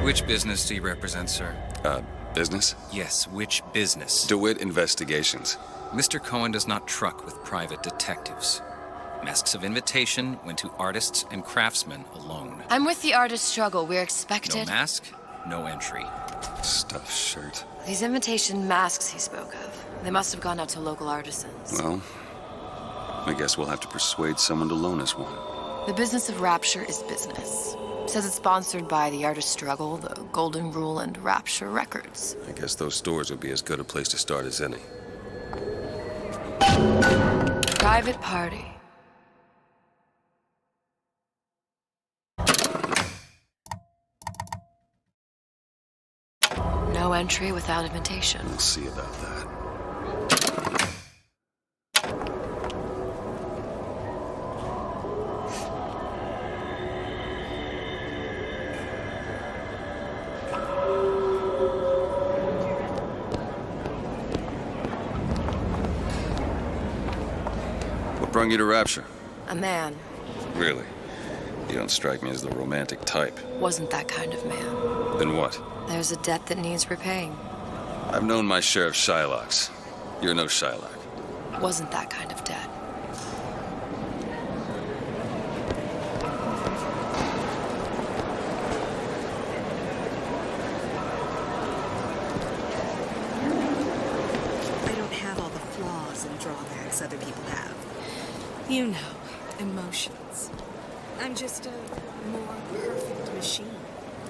Which business do you represent, sir? Business? Yes, which business? DeWitt Investigations. Mr. Cohen does not truck with private detectives. Masks of invitation went to artists and craftsmen alone. I'm with the artist struggle. We're expected. No mask, no entry. Stuffed shirt. These invitation masks he spoke of, they must have gone out to local artisans. Well, I guess we'll have to persuade someone to loan us one. The business of Rapture is business. Says it's sponsored by the artist struggle, the Golden Rule, and Rapture Records. I guess those stores would be as good a place to start as any. Private party. No entry without invitation. We'll see about that. What brought you to Rapture? A man. Really? You don't strike me as the romantic type. Wasn't that kind of man. Then what? There's a debt that needs repaying. I've known my share of Shylocks. You're no Shylock. Wasn't that kind of debt. I don't have all the flaws and drawbacks other people have. You know, emotions. I'm just a more perfect machine,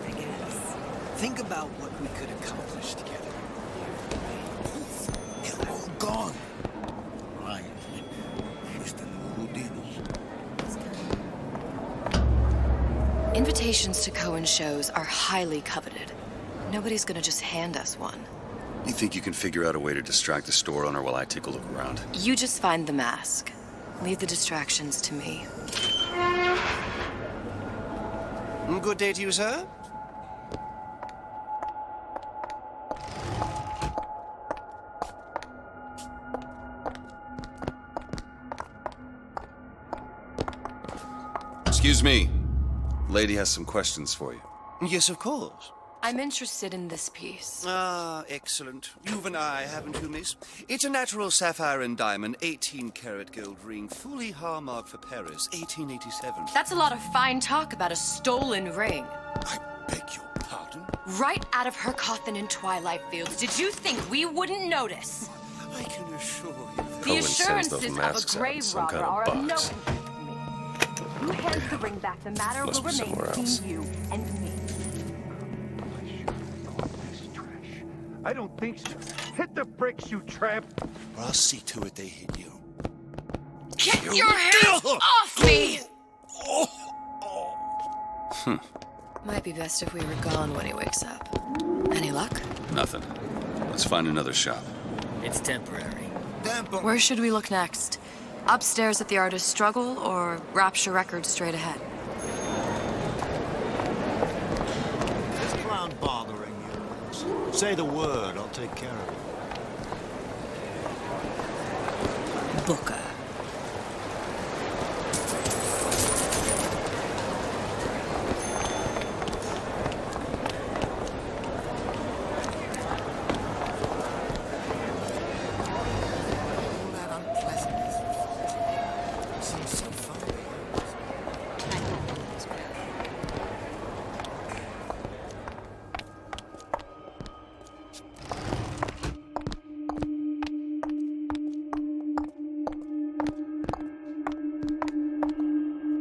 I guess. Think about what we could accomplish together. They're all gone. Right. Mr. Invitations to Cohen shows are highly coveted. Nobody's gonna just hand us one. You think you can figure out a way to distract the store owner while I take a look around? You just find the mask. Leave the distractions to me. Good day to you, sir. Excuse me. Lady has some questions for you. Yes, of course. I'm interested in this piece. Ah, excellent. You've an eye, haven't you, miss? It's a natural sapphire and diamond, 18-karat gold ring, fully hallmark for Paris, 1887. That's a lot of fine talk about a stolen ring. I beg your pardon? Right out of her coffin in Twilight Fields. Did you think we wouldn't notice? I can assure you that... The Cohen sends assurances those of masks a out in grave some robber kind of are of no box. interest to me. Who hands the ring back, the matter Must will be remain somewhere between else. you and me. I don't think so. Hit the bricks, you tramp! Or I'll see to it they hit you. Get your hands off me! Might be best if we were gone when he wakes up. Any luck? Nothing. Let's find another shop. It's temporary. Where should we look next? Upstairs at the artist struggle or Rapture Records straight ahead? This clown bothering you. Say the word, I'll take care of it. Booker. All that unpleasantness seems so fun.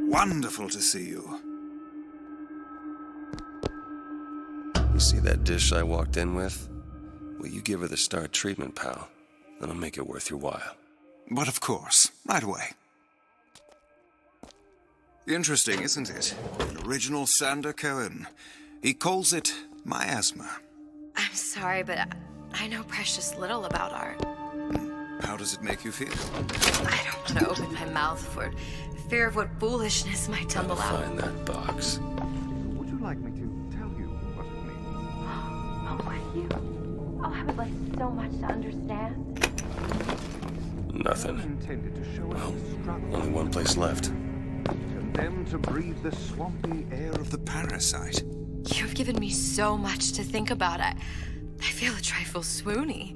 Wonderful to see you. You see that dish I walked in with? Will you give her the star treatment, pal? Then I'll make it worth your while. But of course, right away. Interesting, isn't it? An original Sander Cohen. He calls it miasma. I'm sorry, but I know precious little about art. How does it make you feel? I don't want to open my mouth for fear of what foolishness might tumble Gotta out. find that box. Would you like me to tell you what it means? Oh, would you? Oh, I would like so much to understand. Nothing. Intended to show Well, us the struggle. only one place left. Condemned to breathe the swampy air of the parasite. You've given me so much to think about. I feel a trifle swoony.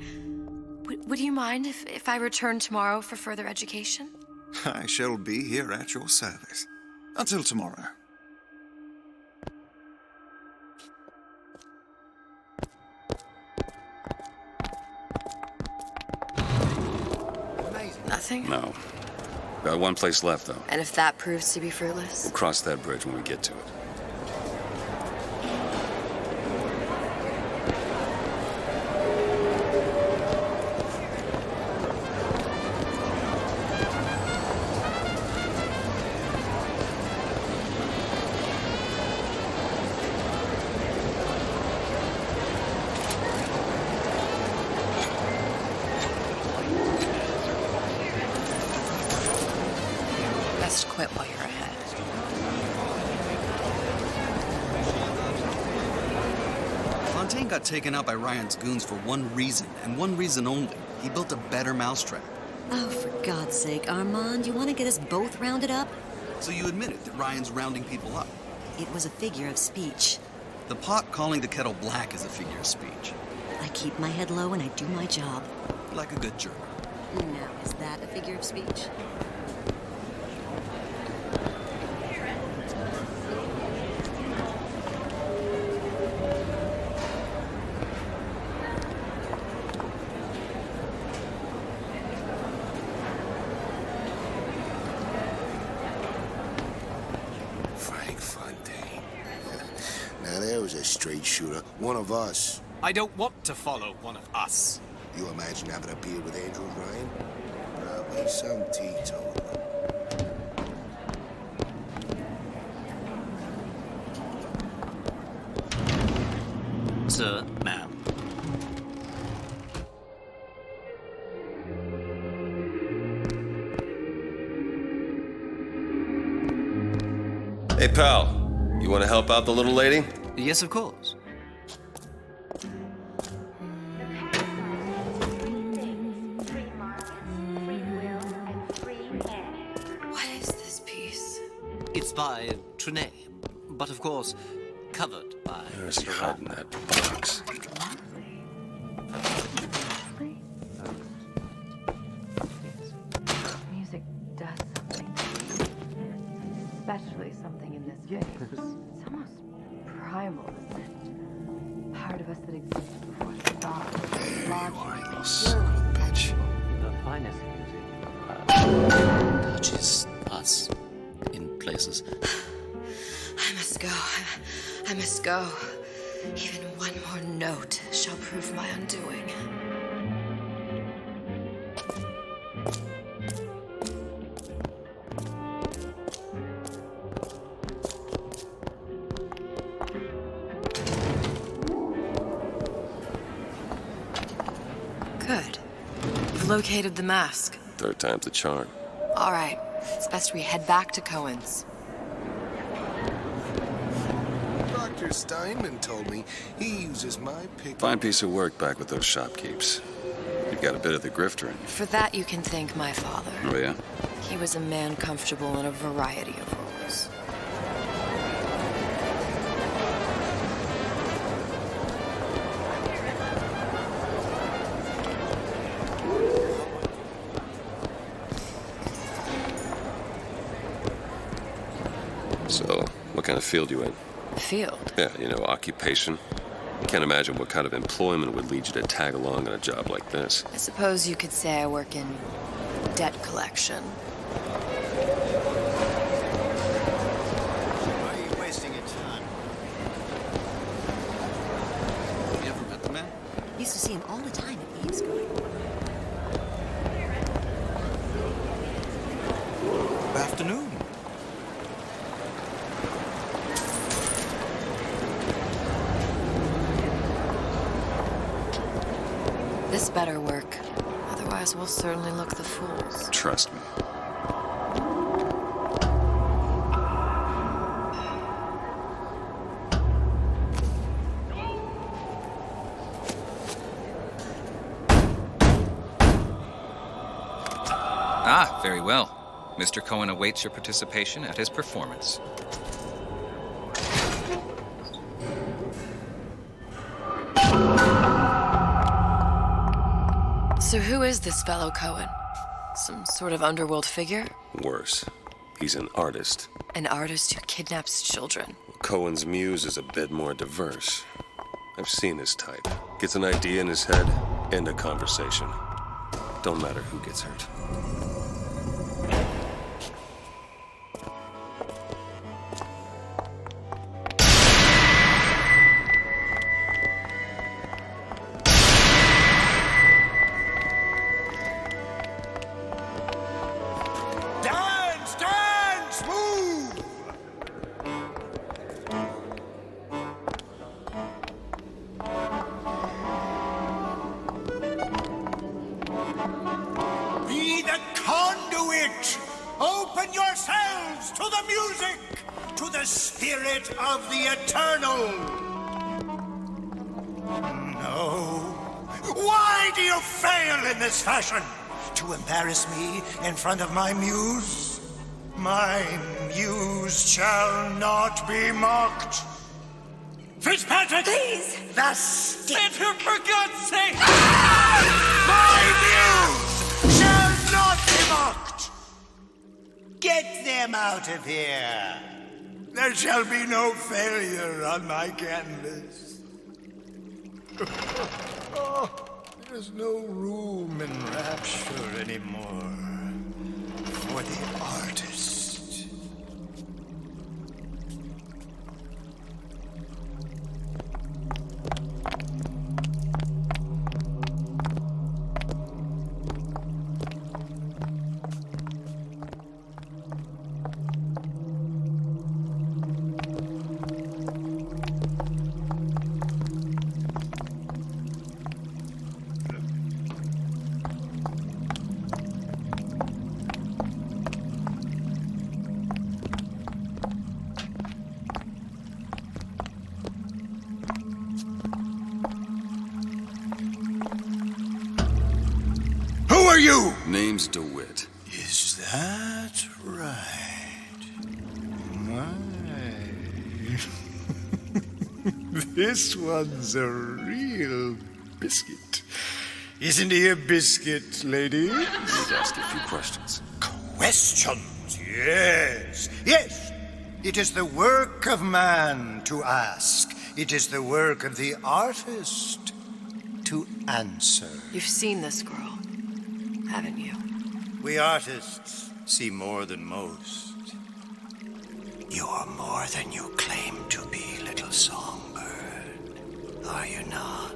Would you mind if I return tomorrow for further education? I shall be here at your service. Until tomorrow. Nothing? No. Got one place left, though. And if that proves to be fruitless? We'll cross that bridge when we get to it. Best quit while you're ahead. Fontaine got taken out by Ryan's goons for one reason, and one reason only. He built a better mousetrap. Oh, for God's sake, Armand, you want to get us both rounded up? So you admitted that Ryan's rounding people up. It was a figure of speech. The pot calling the kettle black is a figure of speech. I keep my head low and I do my job. Like a good German. Now, is that a figure of speech? Frank Fontaine. Now there was a straight shooter. One of us. I don't want to follow one of us. You imagine having a beer with Andrew Ryan? Probably some teetotaler. Sir, ma'am. Hey, pal. You want to help out the little lady? Yes, of course. What is this piece? It's by Trenet, but of course, covered by Where's he Mr. hiding that box? Music does something to me. Especially something in this face. It's almost primal, isn't it? Part of us that existed before thought. There you are, you little son of a bitch. The finest music touches us in places. I must go. I must go. Even one more note shall prove my undoing. Good. You've located the mask. Third time's the charm. All right. It's best we head back to Cohen's. Dr. Steinman told me he uses my pick. Fine piece of work back with those shopkeepers. You've got a bit of the grifter in you. For that, you can thank my father. Oh, yeah? He was a man comfortable in a variety of roles. So, what kind of field you in? Field? Yeah, you know, occupation. Can't imagine what kind of employment would lead you to tag along on a job like this. I suppose you could say I work in debt collection. Why are you wasting your time? You ever met the man? Used to see him all the time at Eve's going. Afternoon. This better work. Otherwise, we'll certainly look the fools. Trust me. Ah, very well. Mr. Cohen awaits your participation at his performance. So who is this fellow Cohen? Some sort of underworld figure? Worse. He's an artist. An artist who kidnaps children. Cohen's muse is a bit more diverse. I've seen his type. Gets an idea in his head, end a conversation. Don't matter who gets hurt. Dance! Dance! Move! Be the conduit! Open yourselves to the music! To the spirit of the eternal! No. Why do you fail in this fashion? To embarrass me in front of my muse? My muse shall not be mocked. Fitzpatrick! Please! The stick! For God's sake! My muse shall not be mocked! Get them out of here! There shall be no failure on my canvas. Oh, there's no room in Rapture anymore for the artist. Who are you? Name's DeWitt. Is that right? My. This one's a real biscuit. Isn't he a biscuit, lady? Need to ask a few questions. Questions, yes. Yes. It is the work of man to ask. It is the work of the artist to answer. You've seen this girl, haven't you? We artists see more than most. You are more than you claim to be, little songbird. Are you not?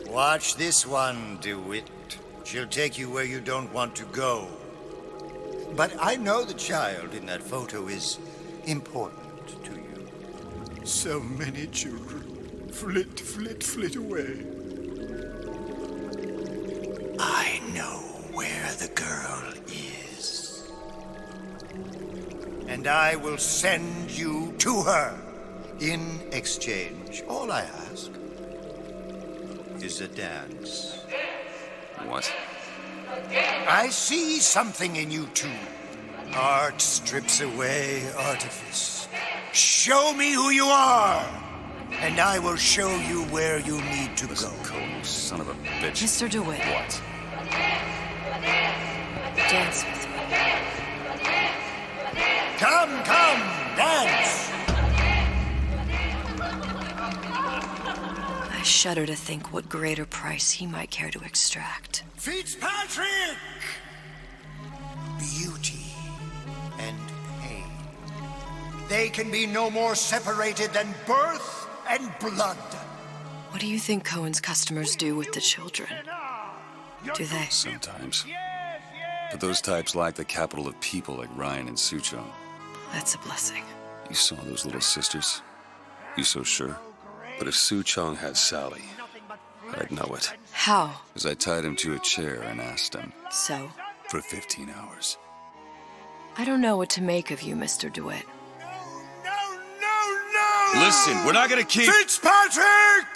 Watch this one, DeWitt. She'll take you where you don't want to go. But I know the child in that photo is important to you. So many children flit, flit, flit away. I know where the girl is. And I will send you to her. In exchange, all I ask is a dance. What? I see something in you two. Art strips away artifice. Show me who you are, and I will show you where you need to go. Cohen, you son of a bitch. Mr. DeWitt. What? Dance with me. Come, come, dance! I shudder to think what greater price he might care to extract. Fitzpatrick! Beauty and pain. They can be no more separated than birth and blood. What do you think Cohen's customers do with the children? Do they? Sometimes. But those types lack the capital of people like Ryan and Suchong. That's a blessing. You saw those little sisters? You so sure? But if Suchong had Sally, I'd know it. How? As I tied him to a chair and asked him. So? For 15 hours. I don't know what to make of you, Mr. DeWitt. No! Listen, we're not gonna keep... Fitzpatrick!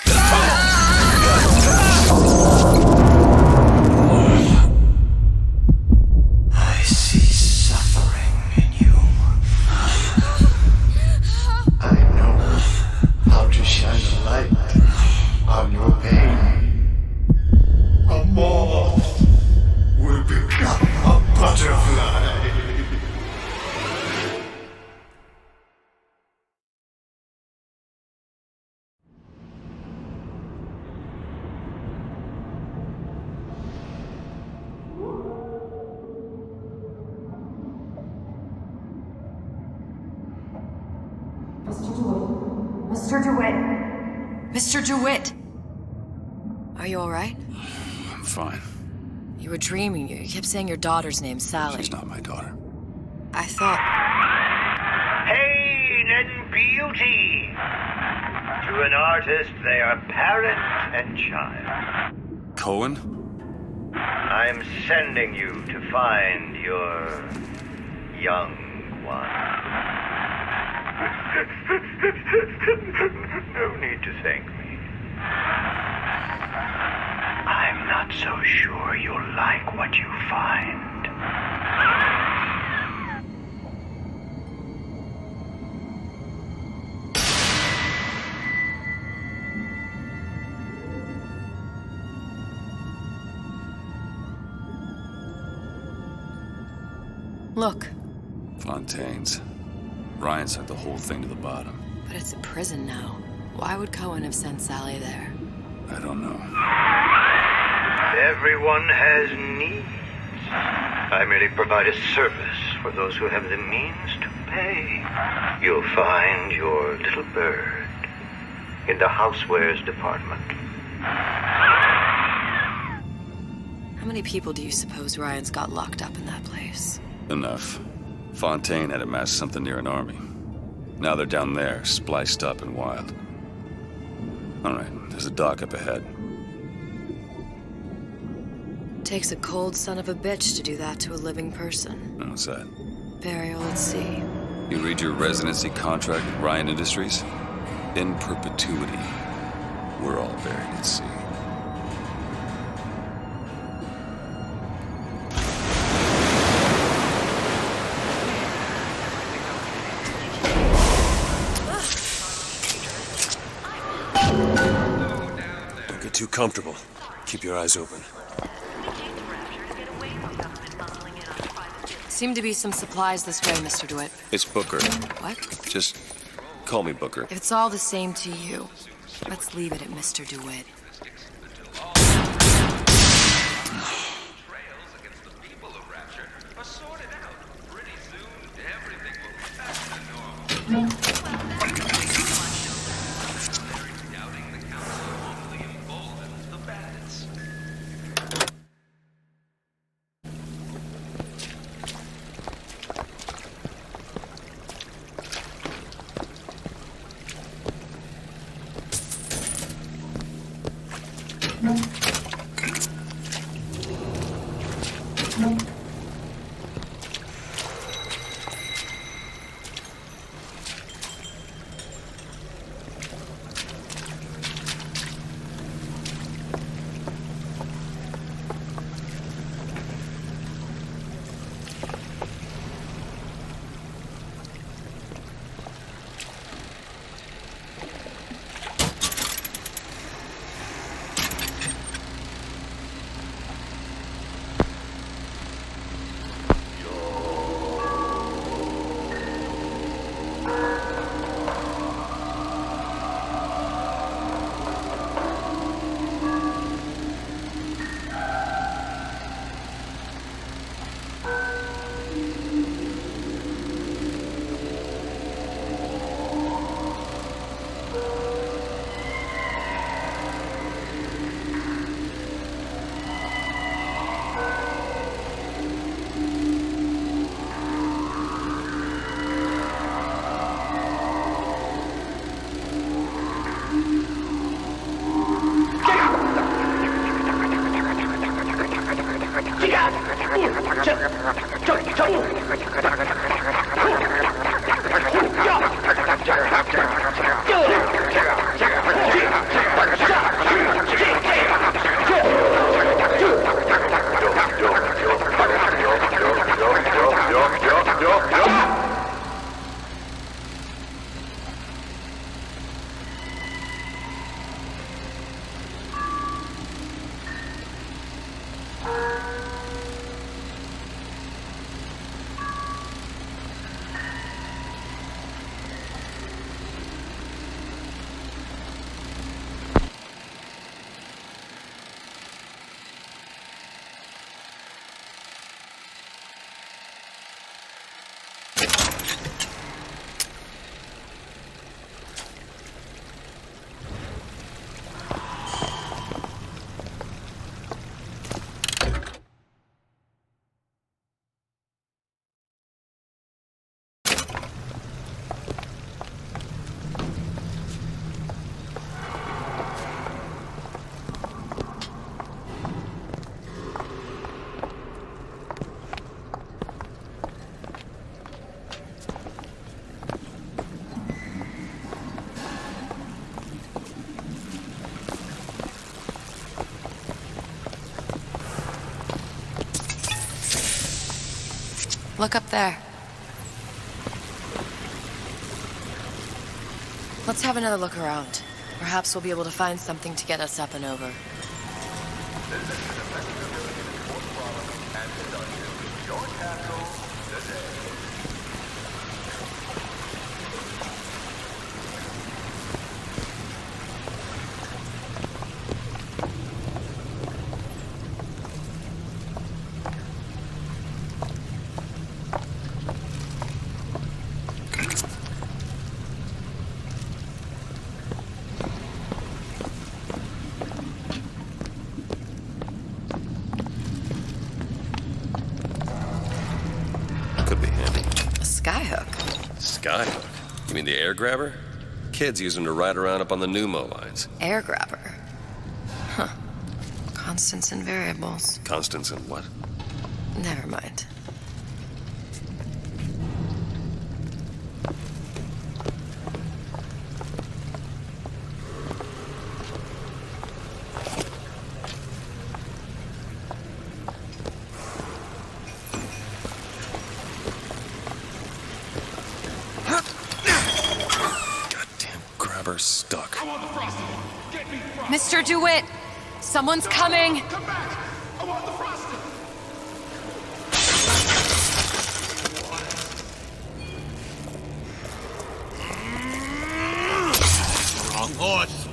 I see suffering in you. I know how to shine a light on your pain. Mr. DeWitt! Mr. DeWitt! Are you all right? I'm fine. You were dreaming. You kept saying your daughter's name, Sally. She's not my daughter. I thought... Pain and beauty! To an artist, they are parent and child. Cohen? I'm sending you to find your young one. No need to thank me. I'm not so sure you'll like what you find. Look. Fontaine's. Ryan sent the whole thing to the bottom. But it's a prison now. Why would Cohen have sent Sally there? I don't know. Everyone has needs. I merely provide a service for those who have the means to pay. You'll find your little bird in the housewares department. How many people do you suppose Ryan's got locked up in that place? Enough. Fontaine had amassed something near an army. Now they're down there, spliced up and wild. All right, there's a dock up ahead. Takes a cold son of a bitch to do that to a living person. What's that? Burial at sea. You read your residency contract with Ryan Industries? In perpetuity, we're all buried at sea. Don't get too comfortable. Keep your eyes open. Seem to be some supplies this way, Mr. DeWitt. It's Booker. What? Just call me Booker. If it's all the same to you, let's leave it at Mr. DeWitt. Look up there. Let's have another look around. Perhaps we'll be able to find something to get us up and over. Skyhook? You mean the air grabber? Kids use them to ride around up on the pneumo lines. Air grabber? Huh. Constants and variables. Constants and what? Never mind. Stuck. Mr. DeWitt! Someone's coming! Come back! I want the frosting! Wrong horse.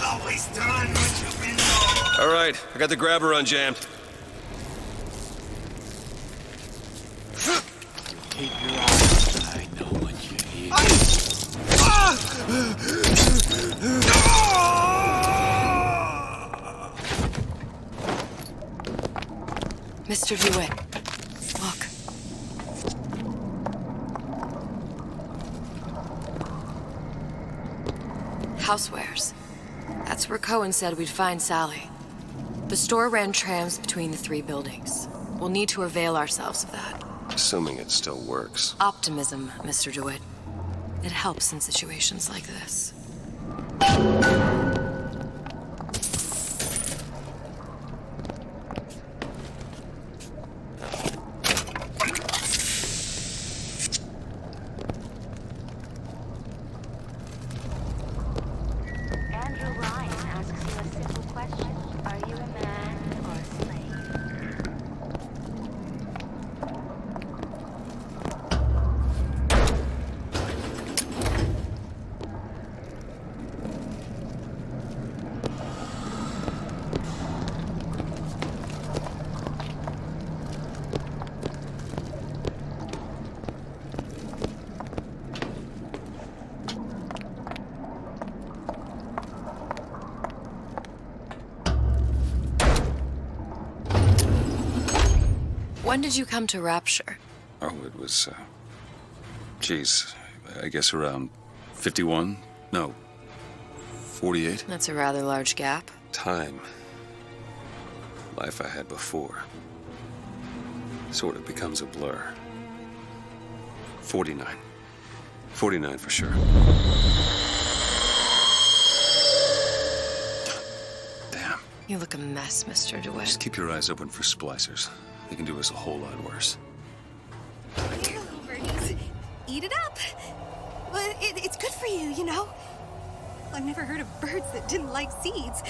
Always done what you've been doing. All right, I got the grabber unjammed. Keep your eyes. I know what you need. Mr. DeWitt, look. Housewares. That's where Cohen said we'd find Sally. The store ran trams between the 3 buildings. We'll need to avail ourselves of that. Assuming it still works. Optimism, Mr. DeWitt. It helps in situations like this. When did you come to Rapture? Oh, it was, geez, I guess around 51? No, 48? That's a rather large gap. Time. Life I had before. Sort of becomes a blur. 49. 49 for sure. Damn. You look a mess, Mr. DeWitt. Just keep your eyes open for splicers. They can do us a whole lot worse. Here, little birdies. Eat it up. Well, it's good for you, you know. I've never heard of birds that didn't like seeds.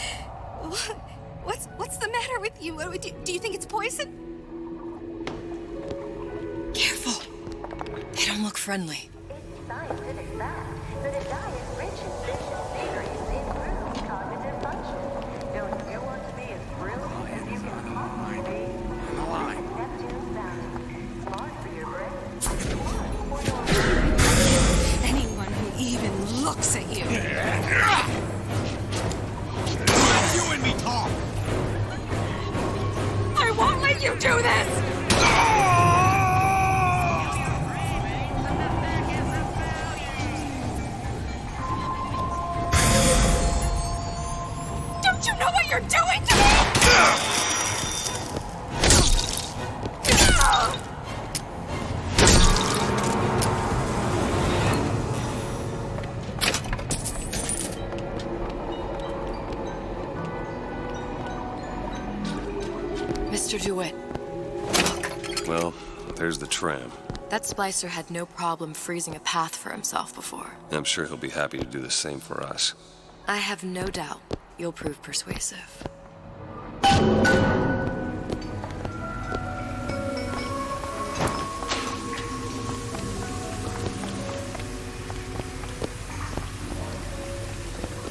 What's the matter with you? Do you think it's poison? Careful. They don't look friendly. It's scientific fact that a diet rich in fish and seagrams improves cognitive function. Don't you want to be as brilliant as you can possibly be? Neptune's bounty. Smart for your brain. Smart for your brain. Anyone who even looks at you. Let you and me talk. I won't let you do this! Don't you know what you're doing to me? Mr. DeWitt, look. Well, there's the tram. That splicer had no problem freezing a path for himself before. I'm sure he'll be happy to do the same for us. I have no doubt you'll prove persuasive.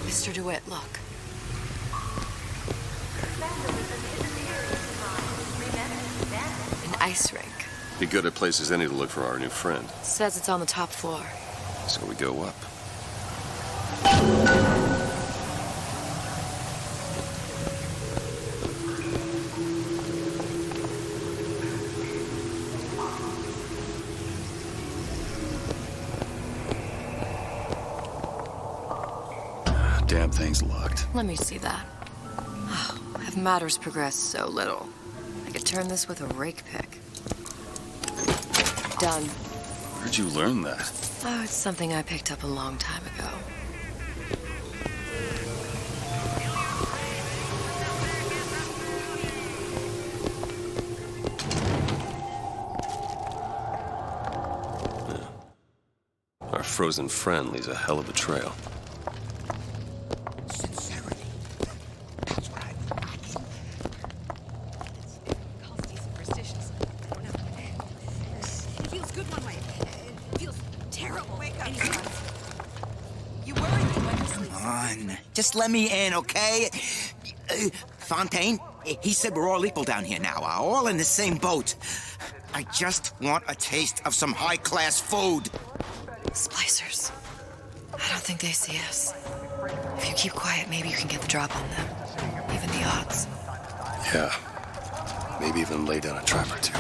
Mr. DeWitt, look. An ice rink. Be good at places any to look for our new friend. Says it's on the top floor. So we go up. Damn thing's locked. Let me see that. Oh, have matters progressed so little? I could turn this with a rake pick. Done. Where'd you learn that? Oh, it's something I picked up a long time ago. Our frozen friend leaves a hell of a trail. Sincerity. That's what I've got. It feels good one way. It feels terrible. Wake up. You worry me when you sleep. Come on. Just let me in, okay? Fontaine, he said we're all equal down here now. All in the same boat. I just want a taste of some high-class food. Splicers. I don't think they see us. If you keep quiet, maybe you can get the drop on them. Even the odds. Yeah. Maybe even lay down a trap or two.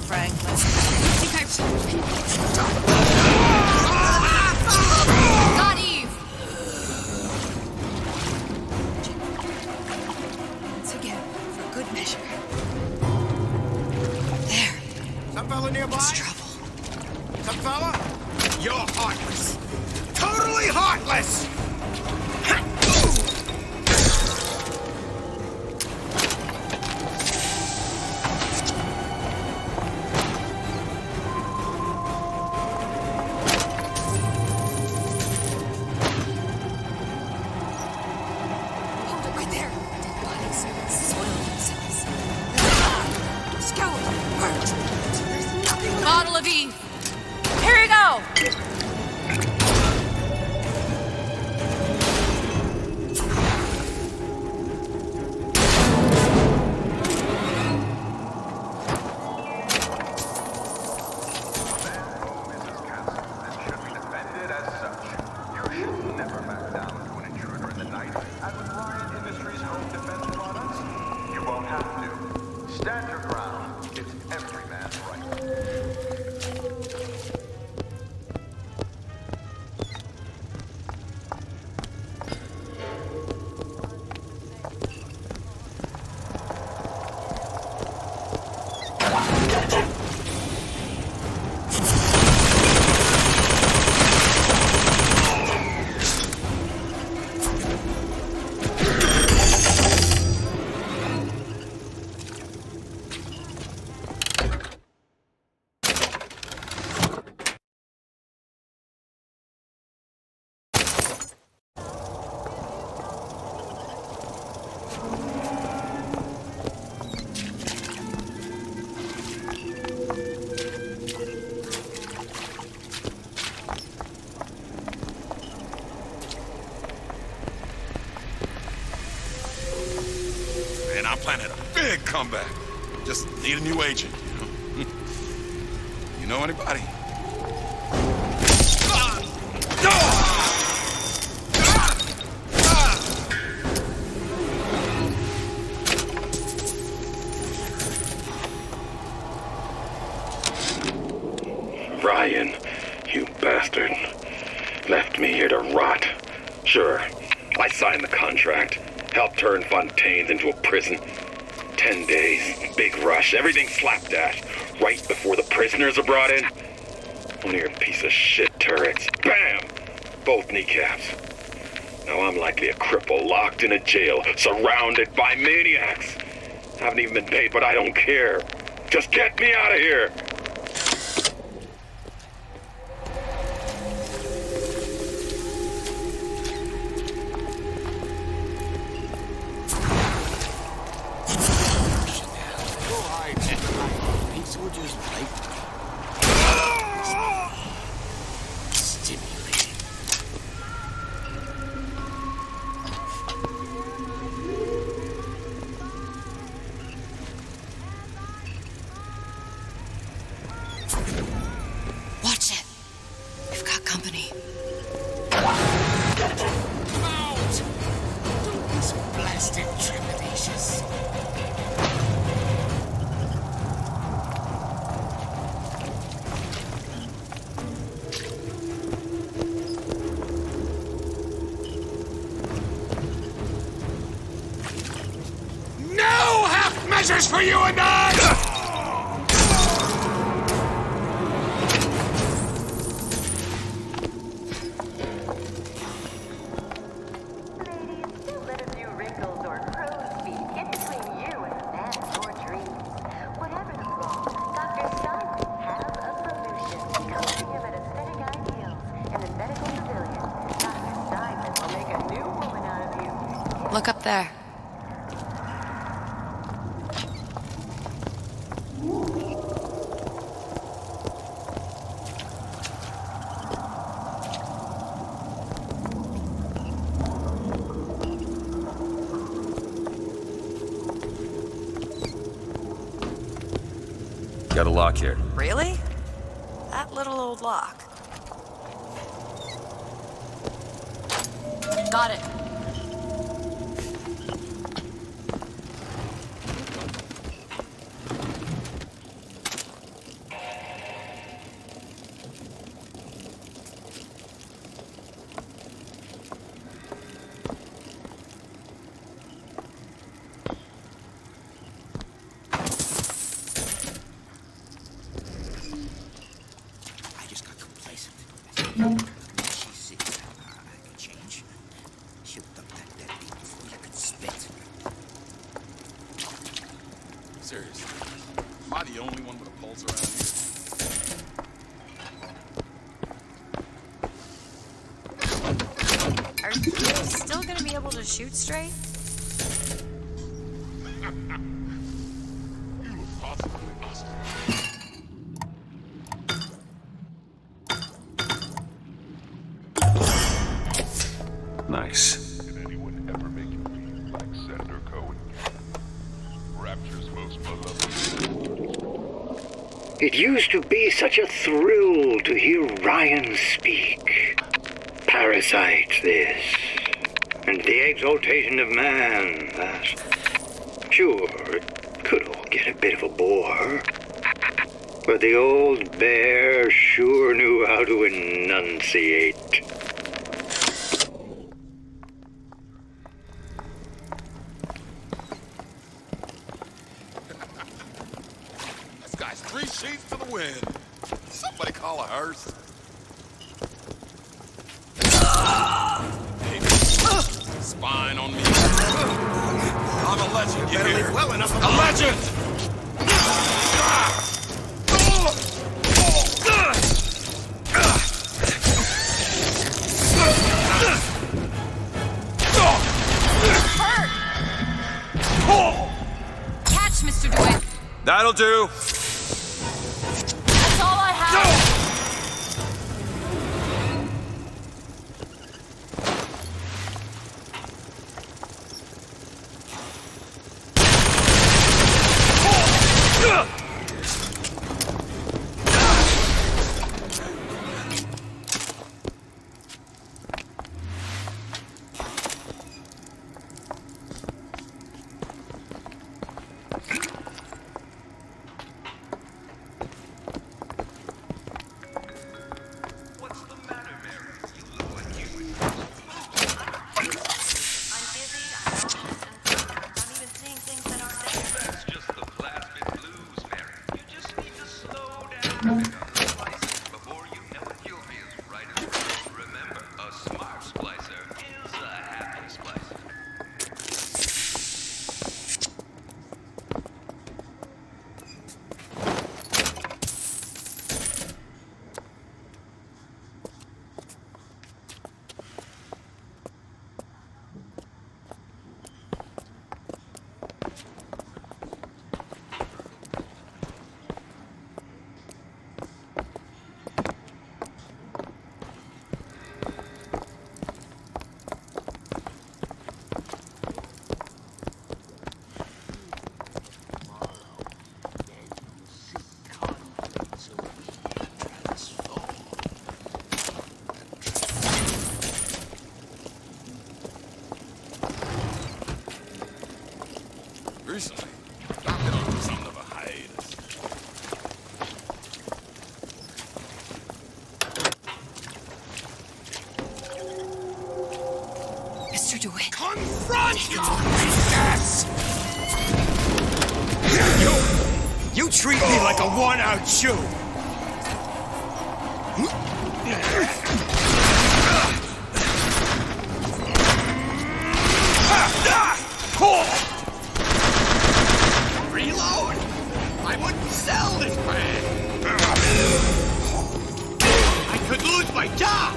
Frank, I think I've... Got Eve! Once again, for good measure. There. Some fella nearby? It's trouble. Some fella? You're heartless. Totally heartless! Hold it right there. Dead bodies. Soiled themselves. Scowled. Burnt. There's nothing left. Bottle of Eve. Here you go! Man, I'm planning a big comeback. Just need a new agent, you know? You know anybody? Ryan, you bastard. Left me here to rot. Sure, I signed the contract. Helped turn Fontaine into a prison. 10 days, big rush, everything slapdash. Right before the prisoners are brought in. One of your piece of shit turrets. Bam! Both kneecaps. Now I'm likely a cripple locked in a jail, surrounded by maniacs. Haven't even been paid, but I don't care. Just get me out of here! Watch it. We've got company. Out! Don't be so blasted trepidatious. No half measures for you and I! Let a few wrinkles or crow's feet get between you and a man of your dreams. Whatever the wrong, Dr. Steinman has a solution. Coaching him at aesthetic ideals in the medical pavilion. Dr. Steinman will make a new woman out of you. Look up there. Got a lock here. Really? That little old lock. Got it. She sees I can change. She'll dump that deadbeat before you can spit. Seriously, am I the only one with a pulse around here? Are you still gonna be able to shoot straight? You look positively awesome. Nice. Did anyone ever make you feel like Senator Cohen? Rapture's most beloved. It used to be such a thrill to hear Ryan speak. Parasite, this. And the exaltation of man, that. Sure, it could all get a bit of a bore. But the old bear sure knew how to enunciate. This guy's 3 sheets to the wind. Somebody call a hearse. Baby, spine on me. I'm a legend, you better hear? leave well enough A legend! Catch, Mr. DeWitt. That'll do. That's all I have. Seriously? I've been on something of a hiatus. Mr. DeWitt. Confront you! You treat me like a worn-out shoe! Reload? I wouldn't sell this brand. I could lose my job.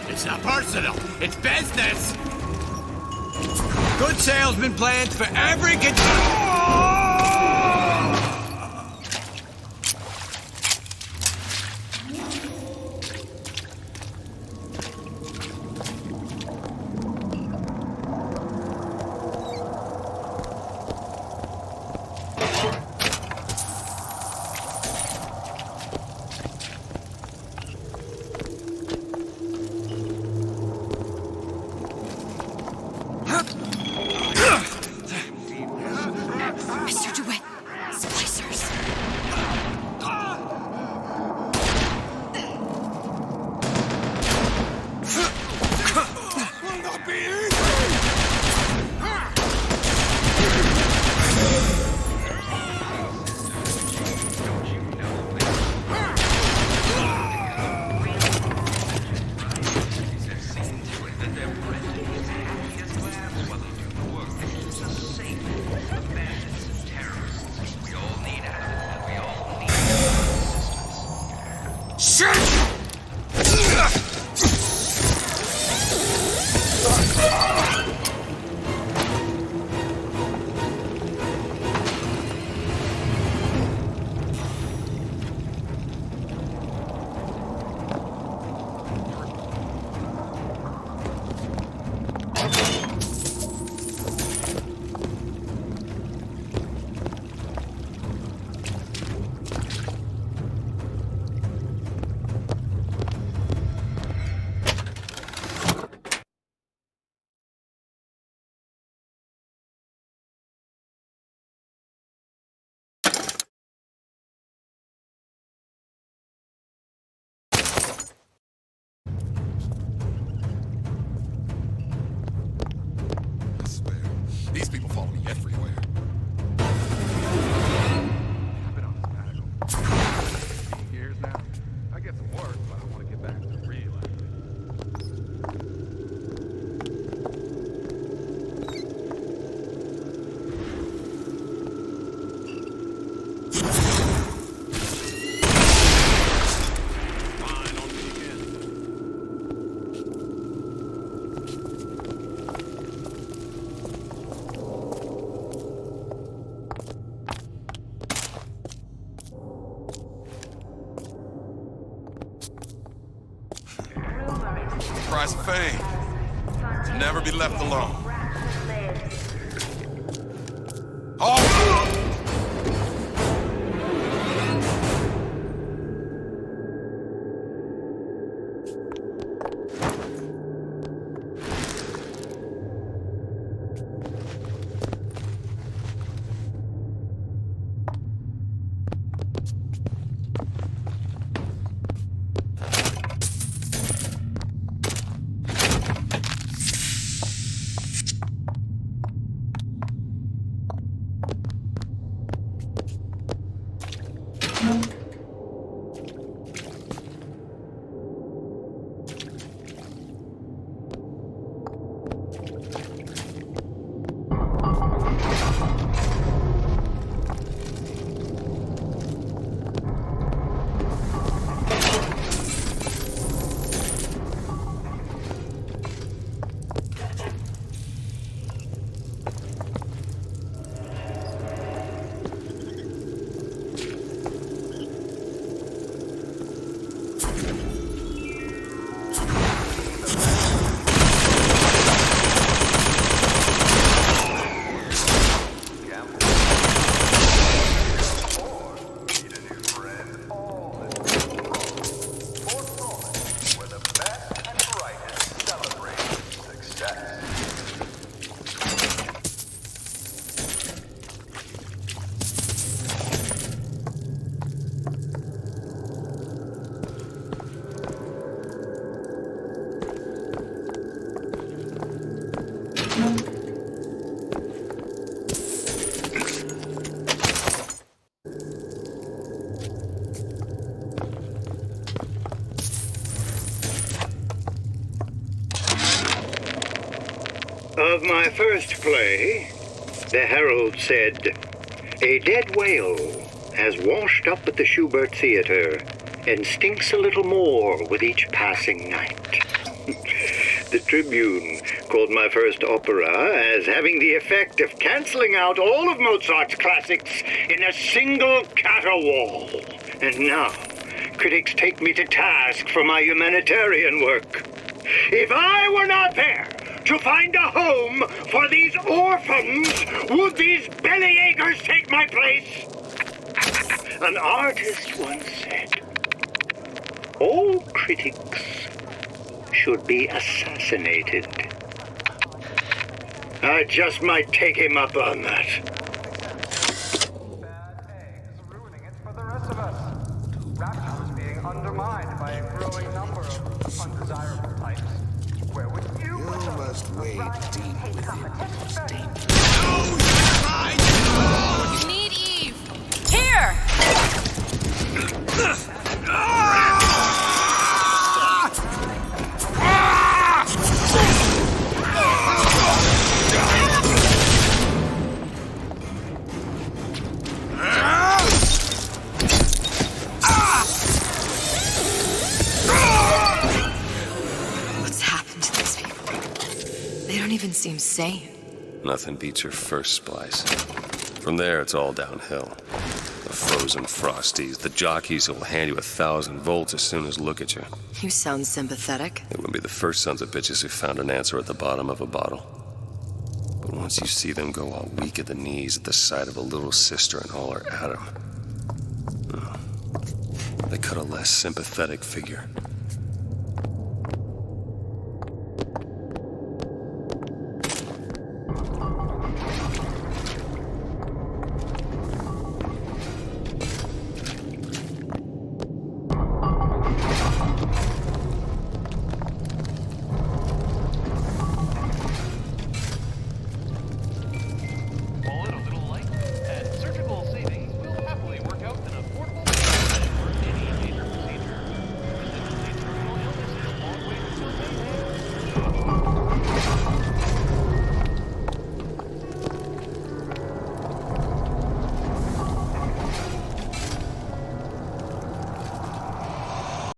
It's not personal. It's business. Good salesman plans for every Mr. DeWitt. Splicers. Will not be easy! These people follow me everywhere. I've been on sabbatical 15 years now. I get some work, but I want to get back to real Price of fame. To never be left alone. Oh! of my first play, the Herald said, "A dead whale has washed up at the Schubert Theater and stinks a little more with each passing night." The Tribune called my first opera as having the effect of canceling out all of Mozart's classics in a single caterwaul. And now, critics take me to task for my humanitarian work. If I were not there to find a home for these orphans, would these bellyachers take my place? An artist once said, "All critics should be assassinated." I just might take him up on that. Rapture is being undermined by a growing number of undesirable types. Where would you must wade deep within those dangers. You need Eve. Here! What's happened to these people? They don't even seem sane. Nothing beats your first splice. From there, it's all downhill. The frozen frosties, the jockeys who will hand you 1,000 volts as soon as look at you. You sound sympathetic. They wouldn't be the first sons of bitches who found an answer at the bottom of a bottle. But once you see them go all weak at the knees at the sight of a little sister and all her atom, they cut a less sympathetic figure.